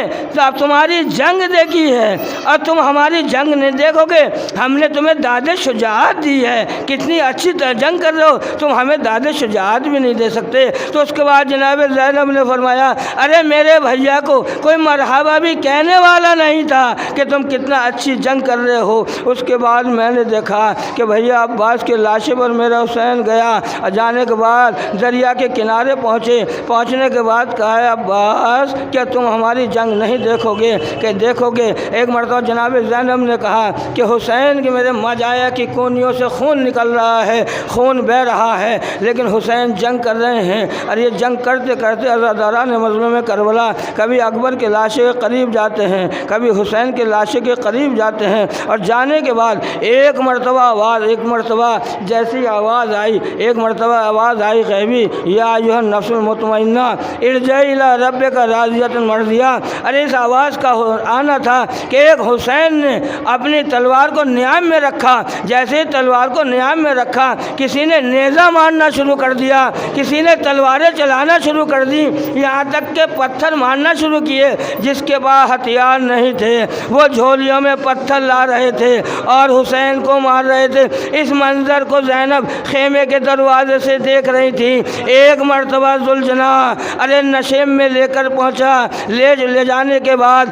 Speaker 2: تمہاری جنگ دیکھی ہے اور تم ہماری جنگ نہیں دیکھو گے، ہم نے تمہیں داد شجاعت دی ہے، کتنی اچھی جنگ کر رہے ہو، تم ہمیں داد شجاعت بھی نہیں دے سکتے۔ تو اس کے بعد جناب زینب نے فرمایا ارے میرے بھیا کو کوئی مرحبا بھی کہنے والا نہیں تھا کہ تم کتنا اچھی جنگ کر رہے ہو۔ اس کے بعد میں نے دیکھا کہ بھیا عباس کے لاشے پر میرا حسین گیا، اور جانے کے بعد دریا کے کنارے پہنچنے کے بعد کہا ہے عباس کیا تم ہماری جنگ نہیں دیکھو گے کہ دیکھو گے؟ ایک مرتبہ جناب زینب نے کہا کہ حسین کے میرے ماجایا کی کونیوں سے خون نکل رہا ہے، خون بہہ رہا ہے، لیکن حسین جنگ کر رہے ہیں، اور یہ جنگ کرتے کرتے عزاداران مظلوم کربلا کبھی اکبر کے لاشے کے قریب جاتے ہیں، کبھی حسین کے لاشے کے قریب جاتے ہیں، اور جانے کے بعد ایک مرتبہ جیسی آواز آئی، ایک مرتبہ آواز آئی غیبی یا ایھا النفس المطمئنہ ارجعی الی ربک راضیۃ مرضیہ۔ ارے اس آواز کا آنا تھا کہ ایک حسین نے اپنی تلوار کو نیام میں رکھا، جیسے تلوار کو نیام میں رکھا کسی نے نیزہ مارنا شروع کر دیا، کسی نے تلواریں چلانا شروع کر دی، یہاں تک کہ پتھر مارنا شروع کیے۔ جس کے پاس ہتھیار نہیں تھے وہ جھولیوں میں پتھر لا رہے تھے اور حسین کو مار رہے تھے۔ اس منظر کو زینب خیمے کے دروازے سے دیکھ رہی تھی۔ ایک مرتبہ ذوالجناح ارے نشیب میں لے کر پہنچا، لے جانے کے بعد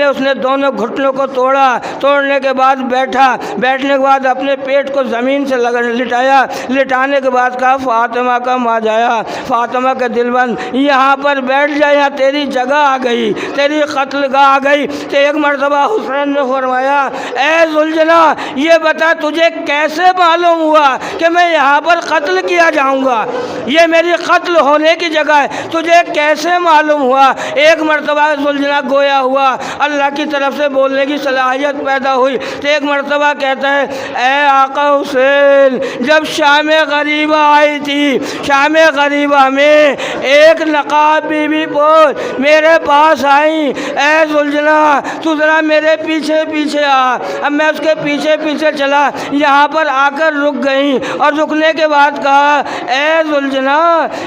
Speaker 2: اس نے دونوں گھٹنوں کو توڑنے کے بعد بیٹھنے کے بعد اپنے پیٹ کو زمین سے لٹایا، لٹانے کے بعد کہا فاطمہ کا ماجایا، فاطمہ کا دل بند یہاں پر بیٹھ جا، یہاں تیری جگہ آ گئی، تیری قتل گاہ آ گئی۔ تو ایک مرتبہ حسین نے فرمایا اے ذوالجناح یہ بتا تجھے کیسے معلوم ہوا کہ میں یہاں پر قتل کیا جاؤں گا، یہ میری قتل ہونے کی جگہ ہے، تجھے کیسے معلوم ہوا؟ ایک مرتبہ ذوالجناح گویا ہوا اللہ کی طرف سے بولنے کی صلاحیت پیدا ہوئی۔ تو ایک مرتبہ کہتا ہے اے آقا حسین، جب شام غریبہ آئی تھی، شام غریبہ میں ایک نقاب بی بی پوش میرے پاس آئیں، اے زلجنا تو ذرا میرے پیچھے پیچھے آ۔ اب میں اس کے پیچھے پیچھے چلا، یہاں پر آ کر رک گئیں اور رکنے کے بعد کہا اے زلجنا،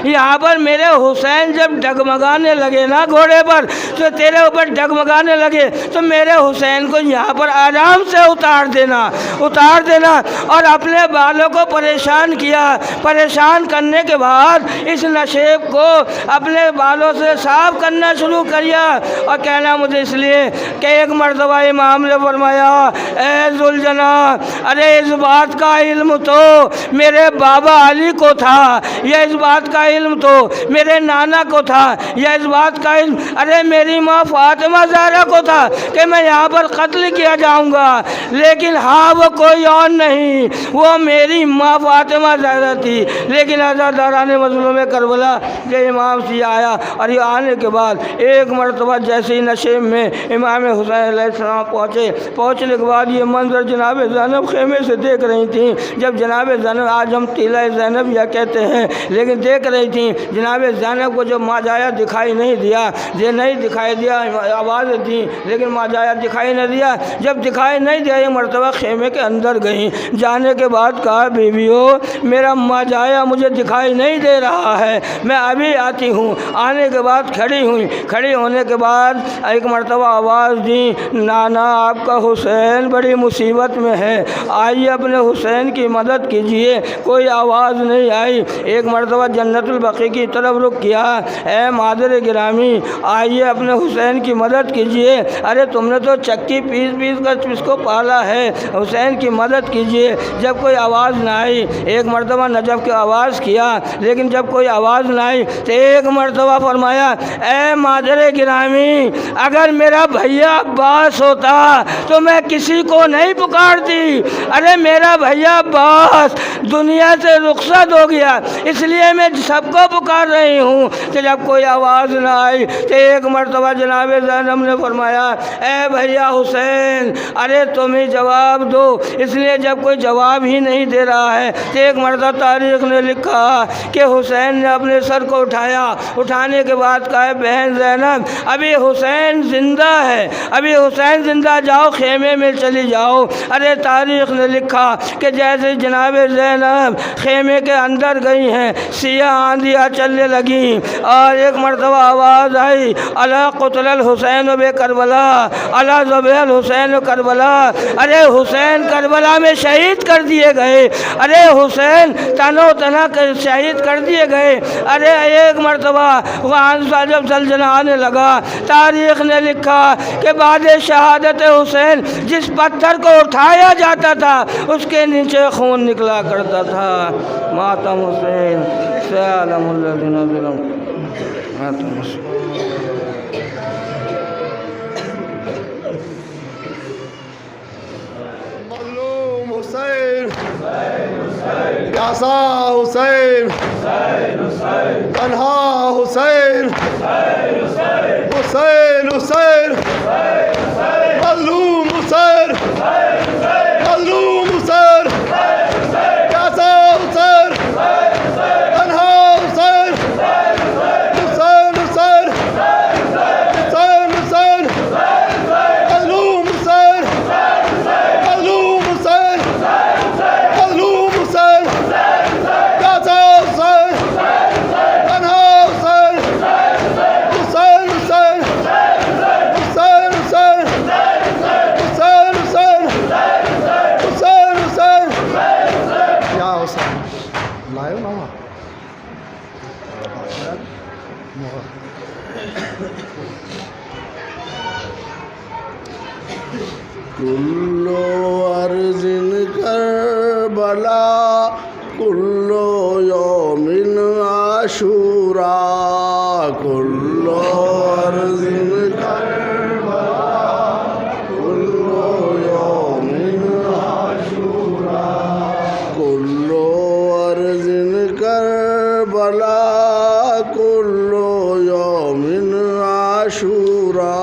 Speaker 2: یہاں پر میرے حسین جب ڈگمگانے لگے نا گھوڑے پر، تو تیرے اوپر ڈگمگانے لگے تو میرے حسین کو یہاں پر آرام سے اتار دینا اور اپنے بالوں کو پریشان کیا۔ پریشان کرنے کے بعد اس نشیب کو اپنے بالوں سے صاف کرنا شروع کیا اور کہنا مجھے اس لیے کہ ایک مرتبہ امام نے فرمایا اے ذوالجنا، ارے اس بات کا علم تو میرے بابا علی کو تھا، یا اس بات کا علم تو میرے نانا کو تھا، یا اس بات کا علم ارے میری ماں فاطمہ زہرا کو تھا کہ میں یہاں پر قتل کیا جاؤں گا، لیکن ہاں وہ کوئی اور نہیں، وہ میری ماں فاطمہ زہرا تھی۔ لیکن عزاداران مظلوم کربلا یہ امام سی آیا، اور یہ آنے کے بعد ایک مرتبہ جیسے نشیب میں امام حسین علیہ السلام پہنچنے کے بعد یہ منظر جناب زینب خیمے سے دیکھ رہی تھیں۔ جب جناب زینب، آج ہم تیلہ زینب یا کہتے ہیں، لیکن دیکھ رہی تھیں جناب زینب کو جب ماں جایا دکھائی نہیں دیا، یہ نہیں دکھائی دیا، آواز دی لیکن ماں جایا دکھائی نہیں دیا۔ جب دکھائی نہیں دیا یہ مرتبہ خیمے کے اندر گئیں، جانے کے بعد کہا بیویو میرا ماں جایا مجھے دکھائی نہیں دے رہا ہے، میں ابھی آتی ہوں۔ آنے کے بعد کھڑی ہوئی، کھڑی ہونے کے بعد ایک مرتبہ آواز دی نانا آپ کا حسین بڑی مصیبت میں ہے، آئیے اپنے حسین کی مدد کیجئے۔ کوئی آواز نہیں آئی۔ ایک مرتبہ جنت البقیع کی طرف رخ کیا، اے مادر گرامی آئیے اپنے حسین کی مدد کیجئے، ارے تم نے تو چکی پیس پیس کر اس کو پالا ہے، حسین کی مدد کیجئے۔ جب کوئی آواز نہ آئی، ایک مرتبہ نجف کی آواز کیا، لیکن جب کوئی آواز نہ آئی تو ایک مرتبہ فرمایا اے مادر گرامی اگر میرا بھیا عباس ہوتا تو میں کسی کو نہیں پکارتی، ارے میرا بھیا عباس دنیا سے رخصت ہو گیا اس لیے میں سب کو پکار رہی ہوں۔ کہ جب کوئی آواز نہ آئی تو ایک مرتبہ جناب زینب نے فرمایا اے بھیا حسین ارے تم ہی جواب دو، اس لیے جب کوئی جواب ہی نہیں دے رہا ہے تو ایک مرتبہ تاریخ نے لکھا کہ حسین نے اپنے سر کو اٹھایا، اٹھانے کے بعد کہا بہن زینب ابھی حسین زندہ ہے، ابھی حسین زندہ، جاؤ خیمے میں چلی جاؤ۔ ارے تاریخ نے لکھا کہ جیسے جناب زینب خیمے کے اندر گئی ہیں سیاہ آندھیاں چلنے لگیں اور ایک مرتبہ آواز آئی الا قتل الحسین بے کربلا، الا ذبح الحسین کربلا، ارے حسین کربلا میں شہید کر دیے گئے، ارے حسین تنو تنہ شہید کر دیے گئے۔ ارے ایک مرتبہ وہاں جب زلزلہ آنے لگا تاریخ نے لکھا کہ بعد شہادت حسین جس پتھر کو اٹھایا جاتا تھا اس کے نیچے خون نکلا کرتا تھا۔ ماتم حسین سیعلم الذین ظلموا ماتم حسین۔
Speaker 3: مظلوم حسین، پیاسا حسین، تنہا حسین، حسین حسین، مظلوم حسین، مظلوم حسین، پیاسا حسین، تنہا حسین، حسین حسین، حسین حسین، مظلوم حسین، مظلوم حسین، مظلوم حسین، پیاسا حسین، تنہا حسین، حسین حسین، حسین حسین، حسین حسین، حسین حسین، کیا حسین لائے ہو نا
Speaker 1: کل ارض کربلا کل یوم عاشورا، کل ارض کربلا کل یوم عاشورا، کل ارض کربلا کل یوم عاشورا،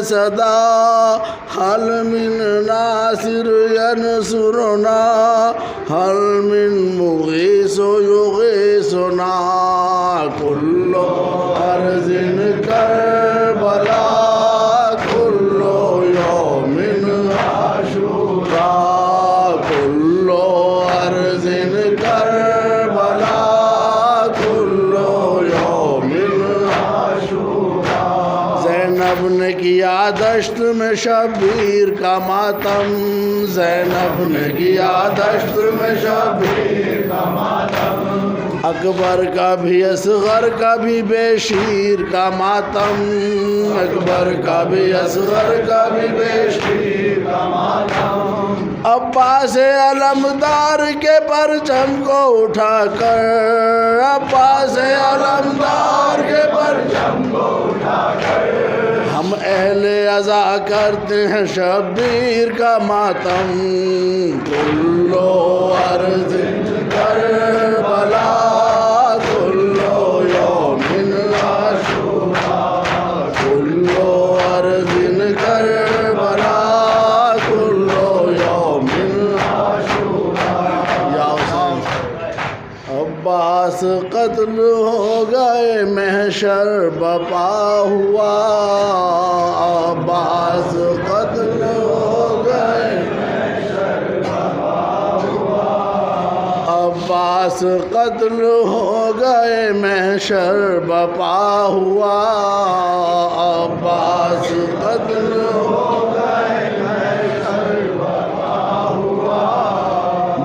Speaker 3: صدا هل من ناصر ينصرنا هل من مغيث يغيثنا كل أرض كربلا كل يوم عاشوراء كل أرض كربلا كل يوم عاشوراء زینب نے کیا دشت میں شبیر کا ماتم زینب نے کیا دشت میں شبیر کا ماتم اکبر کا بھی اصغر کا بھی بے شیر کا ماتم اکبر کا بھی اصغر کا بھی بے شیر کا ماتم عباس علمدار کے پرچم کو اٹھا کر عباس علمدار کے پرچم کو اٹھا کر ہم اہل عزا کرتے ہیں شبیر کا ماتم کلو ارض کربلا کلو یوم عاشوراء کلو ارض کربلا کلو یوم عاشوراء یا حسین عباس قتل ہو گئے محشر بپا ہوا عباس قتل ہو گئے محشر بپا ہوا عباس قتل ہو گئے محشر بپا ہوا عباس قتل ہو گئے محشر بپا ہوا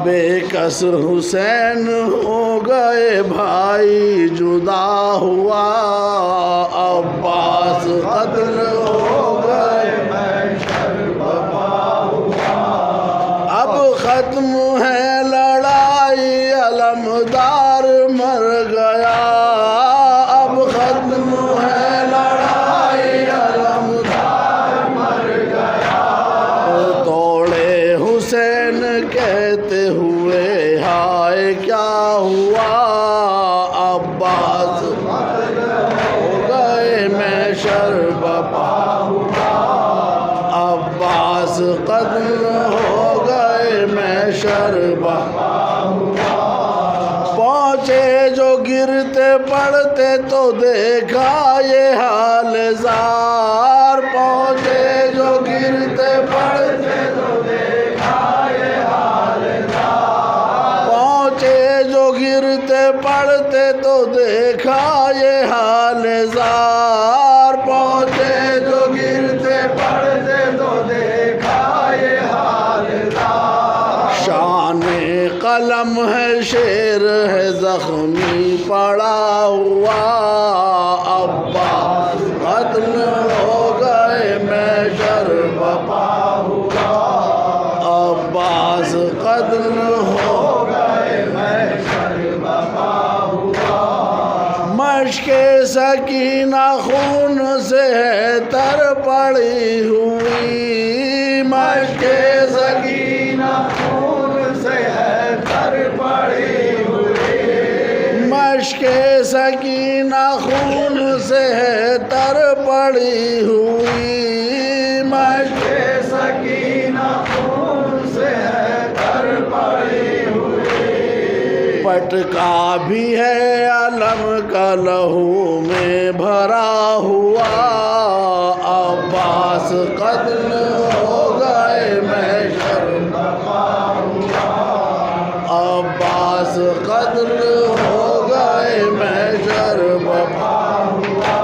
Speaker 3: بے کس حسین ہو گئے بھائی جدا ہوا عباس قتل ہو گئے محشر بپا ہوا اب ختم ہے لڑائی علمدار مر گیا اب ختم ہے لڑائی علمدار مر گیا توڑے حسین کہتے ہوئے ہائے کیا ہوا عباس قتل ہو گئے محشر بپا ہوا عباس قتل ہو گئے محشر بپا ہوا پہنچے جو گرتے پڑتے تو دیکھا یہ حال زار پہنچے جو گرتے پڑتے تو دیکھا یہ حال زار پہنچے جو گرتے پڑتے تو دیکھا یہ حال زار پہنچے جو گرتے پڑتے تو دیکھا یہ حال زار شان قلم ہے شیر ہے زخمی پڑا ہوا عباس قتل ہو گئے محشر بپا ہوا عباس قتل ہو گئے محشر بپا ہوا مشق سکینہ خون سے ہے تر پڑی ہوئی مشق سکینہ خون سے ہے تر پڑی ہوئی مشق سکینہ خون سے ہے تر پڑی ہوئی مشق سکینہ خون سے ہے تر پڑی ہوئی پٹکا بھی ہے علم کا لہو میں بھرا ہوا عباس قتل ہو گئے محشر بپا ہوا عباس قتل ہو گئے محشر بپا ہوا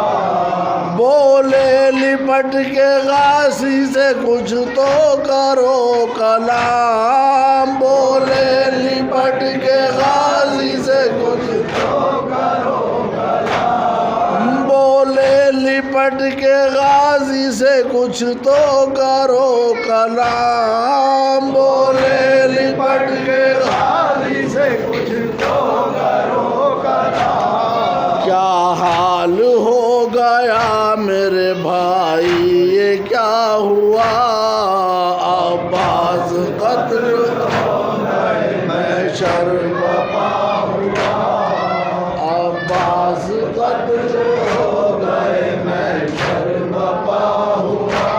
Speaker 3: بولے لپٹ کے غازی سے کچھ تو کرو کلام بولے لپٹ کے غازی سے کچھ تو کرو کلام بولے لپٹ کے غازی سے کچھ تو کرو کلام بولے لپٹ کے غازی سے کچھ تو کرو کلام کیا حال ہو گیا میرے بھائی یہ کیا ہوا عباس قتل ہو گئے محشر بپا ہوا عباس قتل ہو گئے محشر بپا ہوا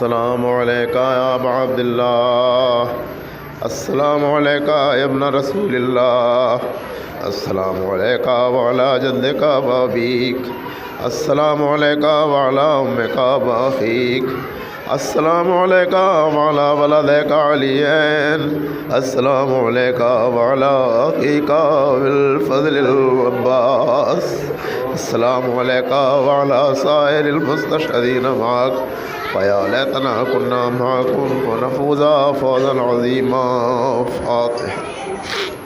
Speaker 3: السلام علیکہ یا ابا عبد اللہ، السلام علیکہ یا ابن رسول اللہ، السلام علیکہ وعلی جدک و ابیک، السلام علیکہ وعلی امک و اخیک، السلام علیکہ وعلی ولدک علیین، السلام علیکہ وعلی اخیک بالفضل العباس، السلام علیکہ وعلی سائر المستشہدین معک، فیا لیتنا کنا معکم فنفوز فوزا عظیما. فاتح.